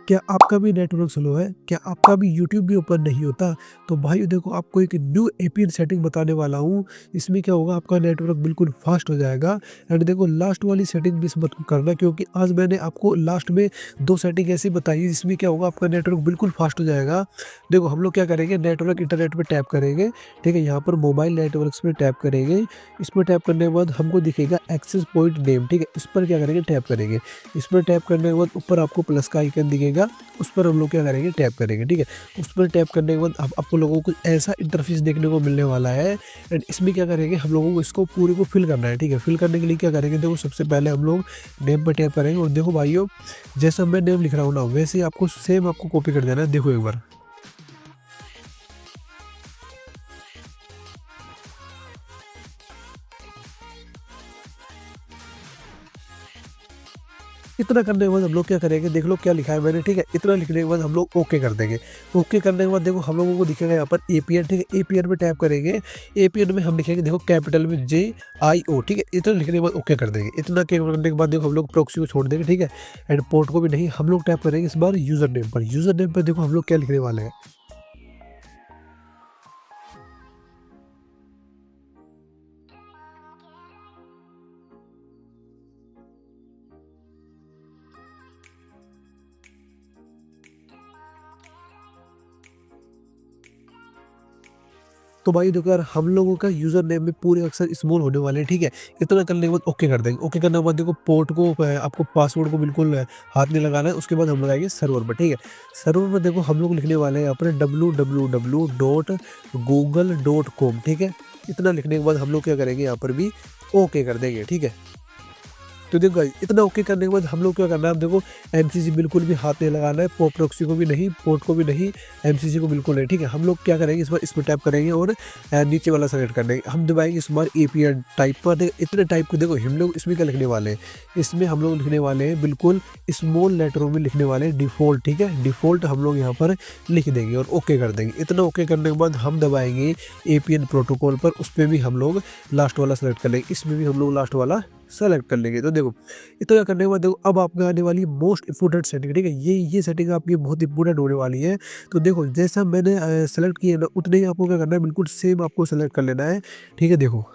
क्या आपका भी नेटवर्क स्लो है? क्या आपका भी यूट्यूब भी ओपन नहीं होता? तो भाई देखो आपको एक न्यू एपीएन सेटिंग बताने वाला हूँ। इसमें क्या होगा आपका नेटवर्क बिल्कुल फ़ास्ट हो जाएगा एंड देखो लास्ट वाली सेटिंग मिस मत करना क्योंकि आज मैंने आपको लास्ट में 2 सेटिंग ऐसी बताई है जिसमें क्या होगा आपका नेटवर्क बिल्कुल फ़ास्ट हो जाएगा। देखो हम लोग क्या करेंगे नेटवर्क इंटरनेट पे टैप करेंगे, ठीक है? यहाँ पर मोबाइल नेटवर्क्स पे टैप करेंगे। इस पर टैप करने के बाद हमको दिखेगा एक्सेस पॉइंट नेम, ठीक है? इस पर क्या करेंगे टैप करेंगे। इस पर टैप करने के बाद ऊपर आपको प्लस का आइकन दिखेगा, उस पर हम लोग क्या करेंगे टैप करेंगे, ठीक है। उस पर टैप करने के बाद अब आपको लोगों को ऐसा इंटरफेस देखने को मिलने वाला है एंड इसमें क्या करेंगे हम लोगों को इसको पूरे को फिल करना है, ठीक है। फिल करने के लिए क्या करेंगे देखो सबसे पहले हम लोग नेम पर टैप करेंगे और देखो भाइयों जैसा मैं नेम लिख रहा हूँ ना वैसे ही आपको सेम आपको कॉपी कर देना है। देखो एक बार इतना करने के बाद हम लोग क्या करेंगे देख लो क्या लिखा है मैंने, ठीक है। इतना लिखने के बाद हम लोग ओके कर देंगे। ओके करने के बाद देखो हम लोगों को दिखेगा यहाँ पर एपीएन, ठीक है। एपीएन पे टैप करेंगे। एपीएन में हम लिखेंगे देखो कैपिटल में JIO, ठीक है। इतना लिखने के बाद ओके कर देंगे। इतना करने के बाद देखो हम लोग प्रॉक्सी को छोड़ देंगे, ठीक है। एंड पोर्ट को भी नहीं, हम लोग टैप करेंगे इस बार यूजर नेम पर। यूजर नेम पर देखो हम लोग क्या लिखने वाले हैं। तो भाई देखो यार हम लोगों का यूज़र नेम में पूरे अक्षर स्मॉल होने वाले हैं, ठीक है। इतना करने के बाद ओके कर देंगे। ओके करने के बाद देखो पोर्ट को आपको पासवर्ड को बिल्कुल हाथ नहीं लगाना है। उसके बाद हम लगाएँगे सर्वर पर, ठीक है। सर्वर में देखो हम लोग लिखने वाले हैं यहाँ पर www.google.com, ठीक है। इतना लिखने के बाद हम लोग क्या करेंगे यहाँ पर भी ओके कर देंगे, ठीक है। तो देखो गाइस इतना ओके करने के बाद हम लोग क्या करना है, अब देखो एमसीसी बिल्कुल भी हाथ नहीं लगाना है, प्रॉक्सी को भी नहीं, पोर्ट को भी नहीं, एमसीसी को बिल्कुल नहीं, ठीक है। हम लोग क्या करेंगे इस बार इस पर टैप करेंगे और नीचे वाला सेलेक्ट कर देंगे। हम दबाएंगे इस बार एपीएन टाइप पर। इतने टाइप को देखो हम लोग इसमें क्या लिखने वाले हैं, इसमें हम लोग लिखने वाले हैं बिल्कुल स्मॉल लेटरों में लिखने वाले हैं डिफ़ॉल्ट, ठीक है। डिफ़ॉल्ट हम लोग यहाँ पर लिख देंगे और ओके कर देंगे। इतना ओके करने के बाद हम दबाएंगे एपीएन प्रोटोकॉल पर, उस पर भी हम लोग लास्ट वाला सेलेक्ट कर लेंगे, इसमें भी हम लोग लास्ट वाला सेलेक्ट कर लेंगे। तो देखो इतना करने के बाद देखो अब आपको आने वाली मोस्ट इंपॉर्टेंट सेटिंग, ठीक है। ये सेटिंग आपकी बहुत इंपॉर्टेंट होने वाली है। तो देखो जैसा मैंने सेलेक्ट किया ना उतने ही आपको क्या करना है बिल्कुल सेम आपको सेलेक्ट कर लेना है, ठीक है। देखो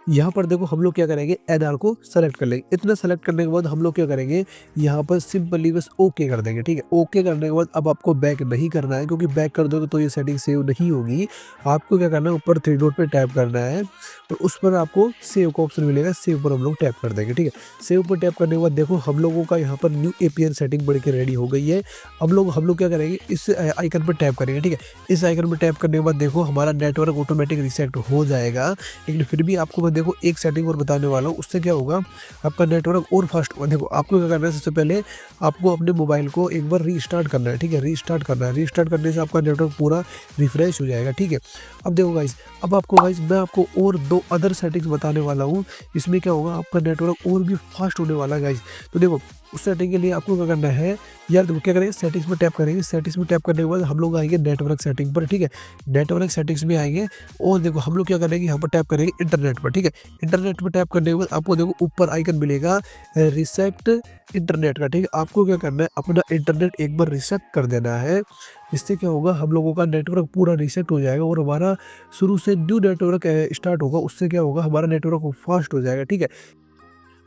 यहाँ पर देखो हम लोग क्या करेंगे आधार को सेलेक्ट कर लेंगे। इतना सेलेक्ट करने के बाद हम लोग क्या करेंगे यहाँ पर सिंपली बस ओके कर देंगे, ठीक है। ओके करने के बाद अब आपको बैक नहीं करना है क्योंकि बैक कर दोगे तो ये सेटिंग सेव नहीं होगी। आपको क्या करना है ऊपर थ्री डॉट पे टैप करना है और उस पर आपको सेव का ऑप्शन मिलेगा, सेव पर हम लोग टैप कर देंगे, ठीक है। सेव पर टैप करने के बाद देखो हम लोगों का यहाँ पर न्यू एपीएन सेटिंग बन के रेडी हो गई है। अब हम लोग क्या करेंगे इस आइकन पर टैप करेंगे, ठीक है। इस आइकन पर टैप करने के बाद देखो हमारा नेटवर्क ऑटोमेटिक रिसेट हो जाएगा। लेकिन फिर भी आपको मैं देखो एक सेटिंग और बताने वाला हूँ, उससे क्या होगा आपका नेटवर्क और फास्ट होगा। देखो आपको क्या करना है सबसे पहले आपको अपने मोबाइल को एक बार रीस्टार्ट करना है, ठीक है। रीस्टार्ट करना है, रीस्टार्ट करने से आपका नेटवर्क पूरा रिफ्रेश हो जाएगा, ठीक है। अब देखो गाइस अब आपको गाइस मैं आपको और 2 अदर सेटिंग्स बताने वाला हूँ। इसमें क्या होगा आपका नेटवर्क और भी फास्ट होने वाला है गाइस। तो देखो उस सेटिंग के लिए आपको क्या करना है यार, देखो क्या करेंगे सेटिंग्स में टैप करेंगे। सेटिंग्स में टैप करने के बाद हम लोग आएंगे नेटवर्क सेटिंग पर, ठीक है। नेटवर्क सेटिंग्स में आएंगे और देखो हम लोग क्या करेंगे यहाँ पर टैप करेंगे इंटरनेट पर, ठीक है। इंटरनेट पर टैप करने के बाद आपको देखो ऊपर आइकन मिलेगा रिसेट इंटरनेट का, ठीक है। आपको क्या करना है अपना इंटरनेट एक बार रिसेट कर देना है। इससे क्या होगा हम लोगों का नेटवर्क पूरा रीसेट हो जाएगा और हमारा शुरू से न्यू नेटवर्क स्टार्ट होगा। उससे क्या होगा हमारा नेटवर्क फास्ट हो जाएगा, ठीक है।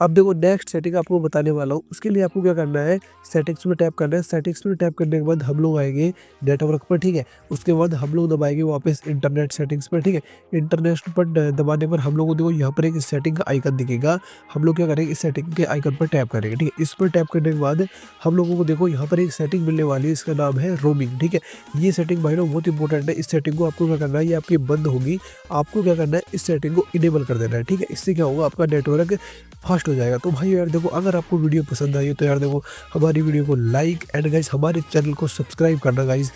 अब देखो नेक्स्ट सेटिंग आपको बताने वाला हूँ। उसके लिए आपको क्या करना है सेटिंग्स में टैप करना है। सेटिंग्स में टैप करने के बाद हम लोग आएंगे नेटवर्क पर, ठीक है। उसके बाद हम लोग दबाएंगे वापस इंटरनेट सेटिंग्स पर, ठीक है। इंटरनेट पर दबाने पर हम लोग को देखो यहाँ पर एक सेटिंग का आइकन दिखेगा। हम लोग क्या करेंगे इस सेटिंग के आइकन पर टैप करेंगे, ठीक है। इस पर टैप करने के बाद हम लोगों को देखो यहाँ पर एक सेटिंग मिलने वाली है, इसका नाम है रोमिंग, ठीक है। ये सेटिंग भाई लोग बहुत इंपॉर्टेंट है। इस सेटिंग को आपको क्या करना है ये आपकी बंद होगी, आपको क्या करना है इस सेटिंग को इनेबल कर देना है, ठीक है। इससे क्या होगा आपका नेटवर्क फास्ट हो जाएगा। तो भाई यार देखो अगर आपको वीडियो पसंद आई हो तो यार देखो हमारी वीडियो को लाइक एंड गाइस हमारे चैनल को सब्सक्राइब करना गाइस।